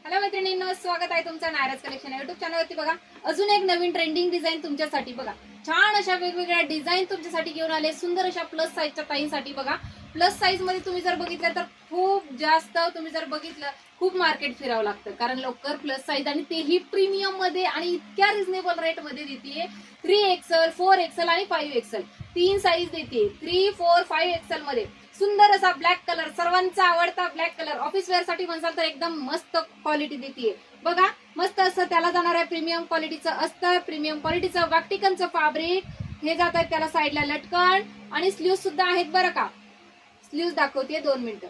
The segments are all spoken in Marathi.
हॅलो मैत्रिणींनो, स्वागत आहे तुमचं नायराज कलेक्शन युट्यूब चॅनलवरती। बघा अजून एक नवीन ट्रेंडिंग डिझाईन तुमच्यासाठी। बघा छान अशा वेगवेगळ्या डिझाईन तुमच्यासाठी घेऊन आले, सुंदर अशा प्लस साईजच्या ताईंसाठी। बघा प्लस साईज मध्ये तुम्ही जर बघितलं तर खूप जास्त खूप मार्केट फिरावं लागतं, कारण लवकर प्लस साईज आणि तेही प्रीमियम मध्ये आणि इतक्या रिझनेबल रेट मध्ये देते। 3XL, 4XL आणि 5XL तीन साईज देते। 3, 4, 5XL मध्ये सुंदर असा ब्लॅक कलर, सर्वांचा आवडता ब्लॅक कलर, ऑफिस वेअर साठी म्हणसाल तर एकदम मस्त क्वालिटी देते। बघा मस्त असं त्याला जाणार आहे, प्रीमियम क्वालिटीचं असतं, प्रीमियम क्वालिटीचं वाकटिकनचं फॅब्रिक हे जात आहे। त्याला साईडला लटकन आणि स्लीव्ह सुद्धा आहेत बरं का। स्लीव्ह दाखवते 2 मिनिटं।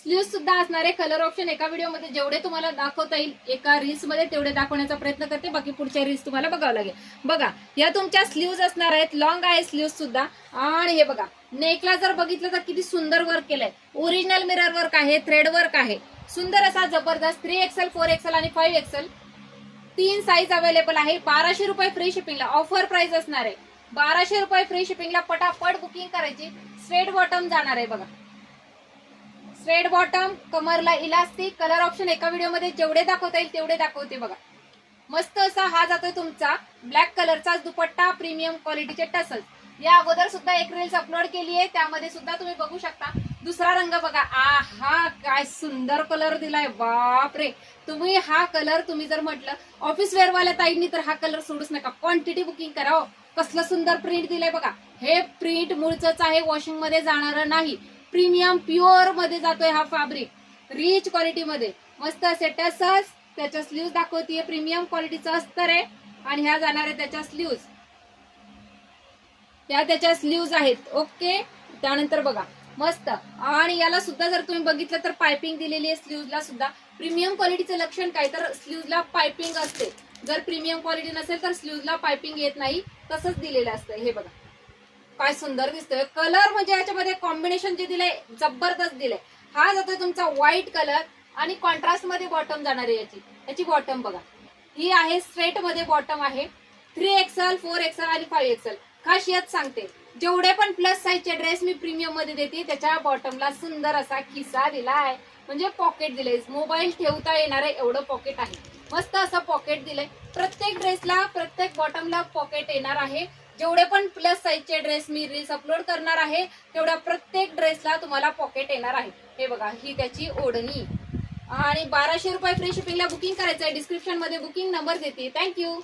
स्लीव्ह सुद्धा असणारे कलर ऑप्शन एका व्हिडिओमध्ये जेवढे तुम्हाला दाखवता येईल एका रील्स मध्ये तेवढे दाखवण्याचा प्रयत्न करते, बाकी पुढच्या रील्स तुम्हाला बघावं लागेल। बघा या तुमच्या स्लीव्ह असणार आहेत, लॉंग आहे स्लीव्ह सुद्धा। आणि हे बघा नेकला जर बघितलं तर किती सुंदर वर्क केलंय, ओरिजिनल मिरर वर्क आहे, थ्रेड वर्क आहे, सुंदर असा जबरदस्त। 3XL, 4XL आणि 5XL तीन साईज अवेलेबल आहे। 1200 रुपये फ्री शिपिंगला ऑफर प्राइस असणार आहे। 1200 रुपये फ्री शिपिंगला पटापट बुकिंग करायची। स्ट्रेट बॉटम जाणार आहे बघा, स्ट्रेट बॉटम, कमरला इलास्टिक, कलर ऑप्शन एका व्हिडिओमध्ये जेवढे दाखवता येईल तेवढे दाखवते। बघा मस्त असा हा जातोय तुमचा ब्लॅक कलरचा दुपट्टा, प्रीमियम क्वालिटीचे टसल। या अगोदर सुद्धा एक रील्स अपलोड केली आहे, त्यामध्ये सुद्धा तुम्ही बघू शकता। दुसरा रंग बघा, आहा काय सुंदर कलर दिलाय, बापरे। तुम्ही हा कलर तुम्ही जर म्हटलं ऑफिस वेअर वाल्या ताईंनी तर हा कलर सोडूच नका, क्वांटिटी बुकिंग करा। कसलं सुंदर प्रिंट दिलंय बघा, हे प्रिंट मूळच आहे, वॉशिंग मध्ये जाणार नाही, प्रीमियम प्युअर मध्ये जातोय हा फॅब्रिक, रिच क्वालिटी मध्ये मस्त असे टसल्स। त्याच्या स्लीव्ह दाखवतीये, प्रीमियम क्वालिटीचं अस्तर आहे आणि ह्या जाणार आहे त्याच्या स्लीव्ह, या त्याच्या स्लीव्ह आहेत। ओके, त्यानंतर बघा मस्त, आणि याला सुद्धा जर तुम्ही बघितलं तर पायपिंग दिलेली आहे स्लीव्हला सुद्धा। प्रीमियम क्वालिटीचं लक्षण काय तर स्लीव्हला पायपिंग असते, जर प्रीमियम क्वालिटी नसेल तर स्लीव्हला पायपिंग येत नाही, तसंच दिलेलं असतं। हे बघा काय सुंदर दिसतोय कलर, म्हणजे याच्यामध्ये कॉम्बिनेशन जे दिलंय जबरदस्त दिलंय। हा जातोय तुमचा व्हाईट कलर आणि कॉन्ट्रास्ट मध्ये बॉटम जाणार आहे याची बॉटम बघा, ही आहे स्ट्रेट मध्ये बॉटम आहे। 3XL, 4XL आणि 5XL खासियत सांगते, जेवढे पण प्लस साईजचे ड्रेस मी प्रीमियम मध्ये देते त्याच्या बॉटमला सुंदर असा खिसा दिलाय, म्हणजे पॉकेट दिलंय, मोबाईल ठेवता येणार आहे एवढं पॉकेट आहे। मस्त असं पॉकेट दिलंय, प्रत्येक ड्रेसला प्रत्येक बॉटमला पॉकेट येणार आहे। जेवढे पण प्लस साईजचे ड्रेस मी रील्स अपलोड करणार आहे तेवढ्या प्रत्येक ड्रेसला तुम्हाला पॉकेट येणार आहे। हे बघा ही त्याची ओढणी, आणि 1200 रुपये फ्री शिपिंगला बुकिंग करायचं आहे। डिस्क्रिप्शन मध्ये बुकिंग नंबर देते। थँक्यू।